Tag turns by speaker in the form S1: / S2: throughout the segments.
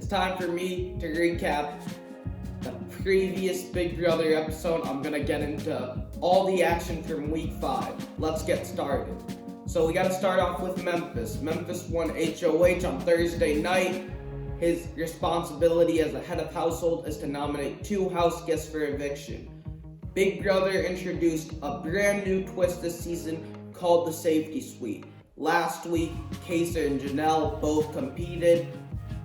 S1: it's time for me to recap the previous Big Brother episode. I'm gonna get into all the action from week 5. Let's get started. So we gotta start off with Memphis. Memphis won HOH on Thursday night. His responsibility as a head of household is to nominate 2 house guests for eviction. Big Brother introduced a brand new twist this season called the Safety Suite. Last week, Kaysar and Janelle both competed.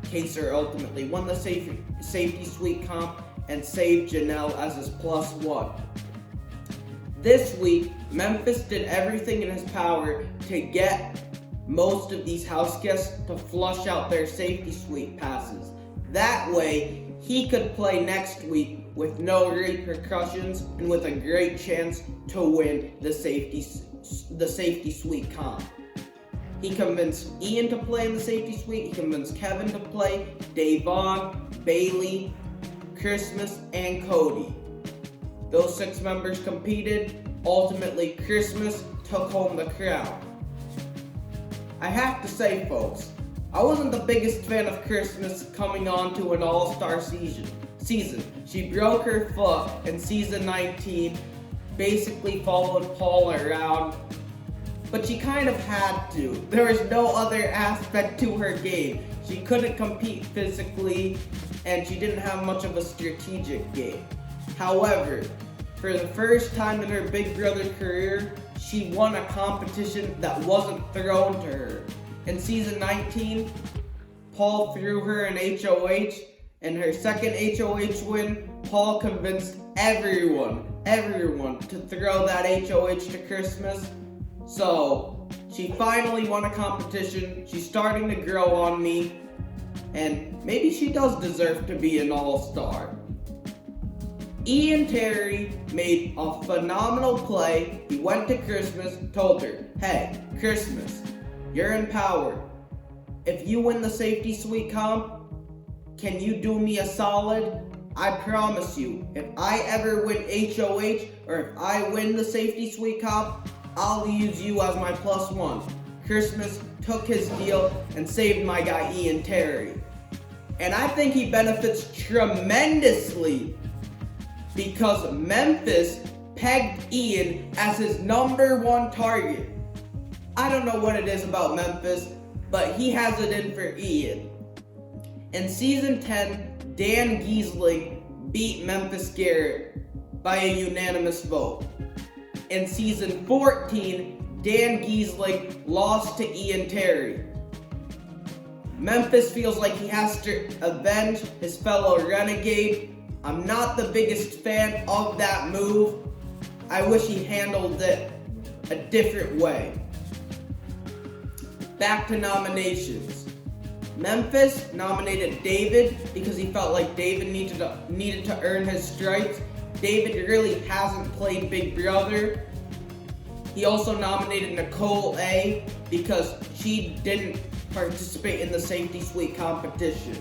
S1: Kaysar ultimately won the Safety Suite comp and saved Janelle as his +1. This week, Memphis did everything in his power to get most of these house guests to flush out their Safety Suite passes. That way, he could play next week with no repercussions and with a great chance to win the Safety Suite comp. He convinced Ian to play in the Safety Suite. He convinced Kevin to play, Davon, Bailey, Christmas, and Cody. Those 6 members competed. Ultimately, Christmas took home the crown. I have to say, folks, I wasn't the biggest fan of Christmas coming on to an all-star season. She broke her foot in season 19, basically followed Paul around, but she kind of had to. There was no other aspect to her game. She couldn't compete physically, and she didn't have much of a strategic game. However, for the first time in her Big Brother career, she won a competition that wasn't thrown to her. In season 19, Paul threw her an HOH. In her second HOH win, Paul convinced everyone to throw that HOH to Christmas. So, she finally won a competition. She's starting to grow on me. And maybe she does deserve to be an all-star. Ian Terry made a phenomenal play. He went to Christmas, told her, "Hey, Christmas, you're in power. If you win the Safety Suite comp, can you do me a solid? I promise you, if I ever win HOH or if I win the Safety Suite comp, I'll use you as my +1. Christmas took his deal and saved my guy Ian Terry. And I think he benefits tremendously because Memphis pegged Ian as his #1 target. I don't know what it is about Memphis, but he has it in for Ian. In season 10, Dan Gheesling beat Memphis Garrett by a unanimous vote. In season 14, Dan Gheesling lost to Ian Terry. Memphis feels like he has to avenge his fellow renegade. I'm not the biggest fan of that move. I wish he handled it a different way. Back to nominations. Memphis nominated David because he felt like David needed to earn his stripes. David really hasn't played Big Brother. He also nominated Nicole A because she didn't participate in the Safety Suite competition.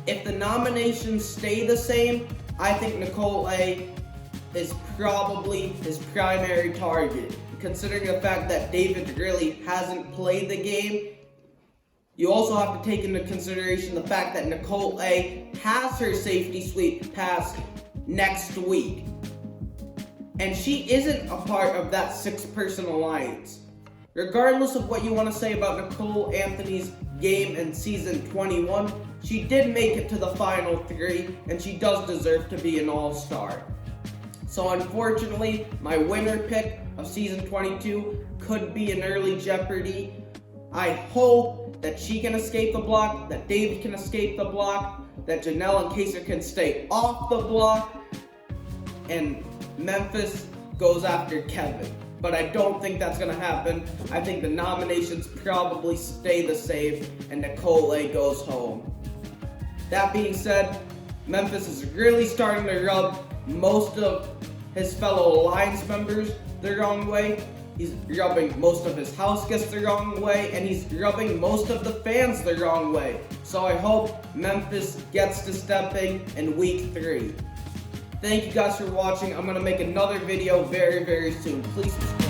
S1: If the nominations stay the same, I think Nicole A is probably his primary target. Considering the fact that David really hasn't played the game, you also have to take into consideration the fact that Nicole A has her Safety Suite pass next week. And she isn't a part of that 6-person alliance. Regardless of what you want to say about Nicole Anthony's game in season 21, she did make it to the final 3, and she does deserve to be an all-star. So unfortunately, my winner pick of season 22 could be an early Jeopardy. I hope that she can escape the block, that David can escape the block, that Janelle and Kaysar can stay off the block, and Memphis goes after Kevin. But I don't think that's going to happen. I think the nominations probably stay the same and Nicole A goes home. That being said, Memphis is really starting to rub most of his fellow alliance members the wrong way. He's rubbing most of his house guests the wrong way, and he's rubbing most of the fans the wrong way. So I hope Memphis gets to stepping in week 3. Thank you guys for watching. I'm going to make another video very, very soon. Please subscribe.